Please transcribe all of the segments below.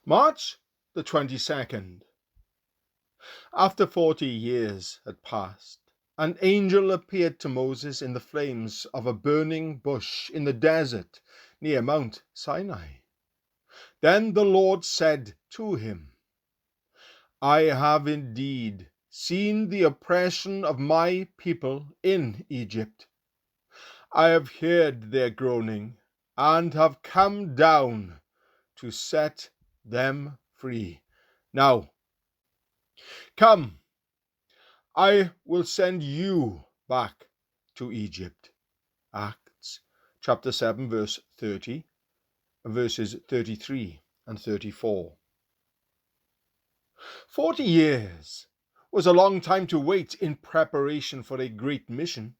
March the 22nd. After 40 years had passed, an angel appeared to Moses in the flames of a burning bush in the desert near Mount Sinai. Then the Lord said to him, I have indeed seen the oppression of my people in Egypt. I have heard their groaning and have come down to set them free. Now, come, I will send you back to Egypt. Acts chapter 7, verse 30, verses 33 and 34. 40 years was a long time to wait in preparation for a great mission.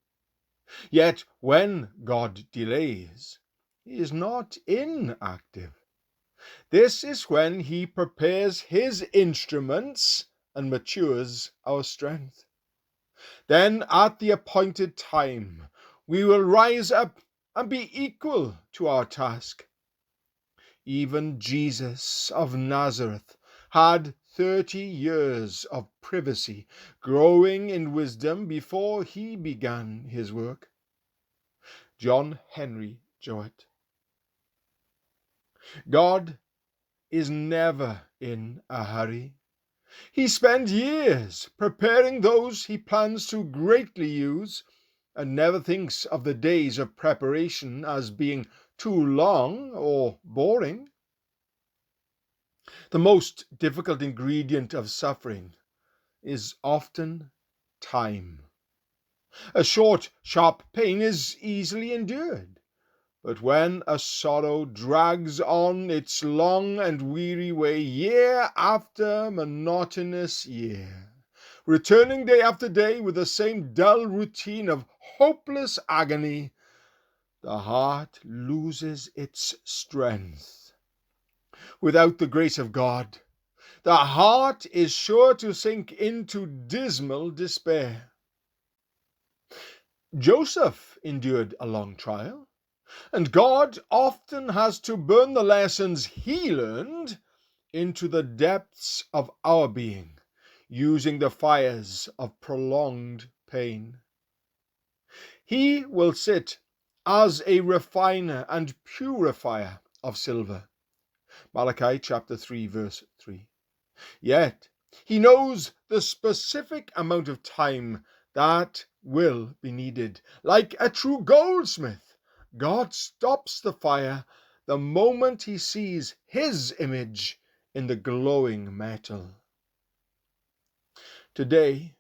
Yet when God delays, he is not inactive. This is when he prepares his instruments and matures our strength. Then at the appointed time, we will rise up and be equal to our task. Even Jesus of Nazareth had 30 years of privacy, growing in wisdom before he began his work. John Henry Jowett. God is never in a hurry. He spends years preparing those he plans to greatly use, and never thinks of the days of preparation as being too long or boring. The most difficult ingredient of suffering is often time. A short, sharp pain is easily endured, but when a sorrow drags on its long and weary way, year after monotonous year, returning day after day with the same dull routine of hopeless agony, the heart loses its strength. Without the grace of God, the heart is sure to sink into dismal despair. Joseph endured a long trial, and God often has to burn the lessons he learned into the depths of our being, using the fires of prolonged pain. He will sit as a refiner and purifier of silver. Malachi chapter 3, verse 3. Yet he knows the specific amount of time that will be needed. Like a true goldsmith, God stops the fire the moment he sees his image in the glowing metal. Today,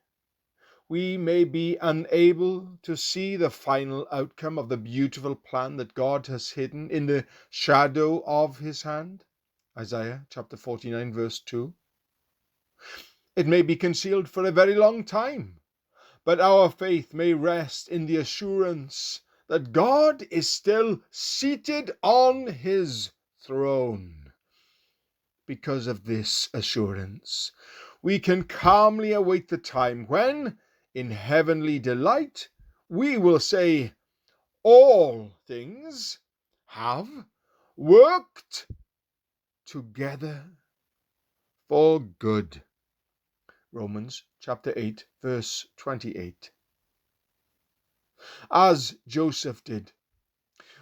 we may be unable to see the final outcome of the beautiful plan that God has hidden in the shadow of his hand. Isaiah chapter 49, verse 2. It may be concealed for a very long time, but our faith may rest in the assurance that God is still seated on his throne. Because of this assurance, we can calmly await the time when, in heavenly delight, we will say, all things have worked together for good. Romans chapter 8, verse 28. As Joseph did,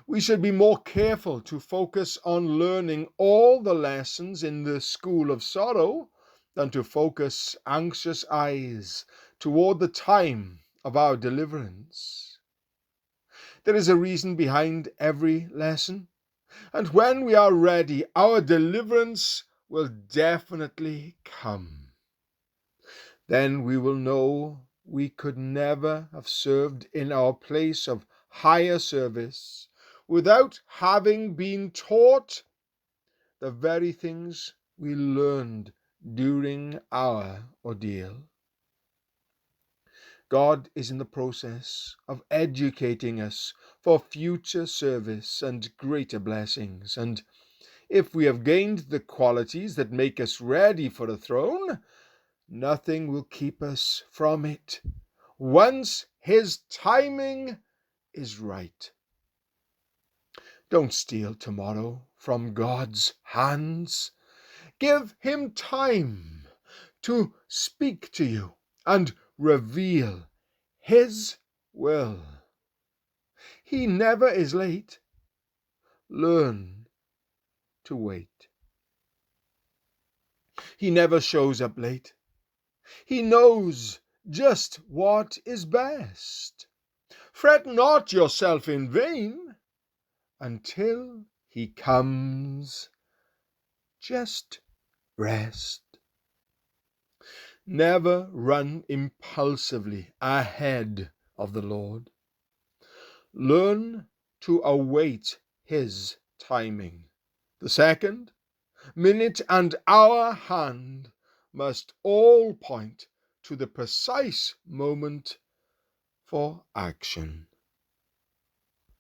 we should be more careful to focus on learning all the lessons in the school of sorrow than to focus anxious eyes toward the time of our deliverance. There is a reason behind every lesson, and when we are ready, our deliverance will definitely come. Then we will know we could never have served in our place of higher service without having been taught the very things we learned during our ordeal. God is in the process of educating us for future service and greater blessings, and if we have gained the qualities that make us ready for the throne, nothing will keep us from it once his timing is right. Don't steal tomorrow from God's hands. Give him time to speak to you and reveal his will. He never is late. Learn to wait. He never shows up late. He knows just what is best. Fret not yourself in vain until he comes. Just rest. Never run impulsively ahead of the Lord. Learn to await his timing. The second, minute, and hour hand must all point to the precise moment for action.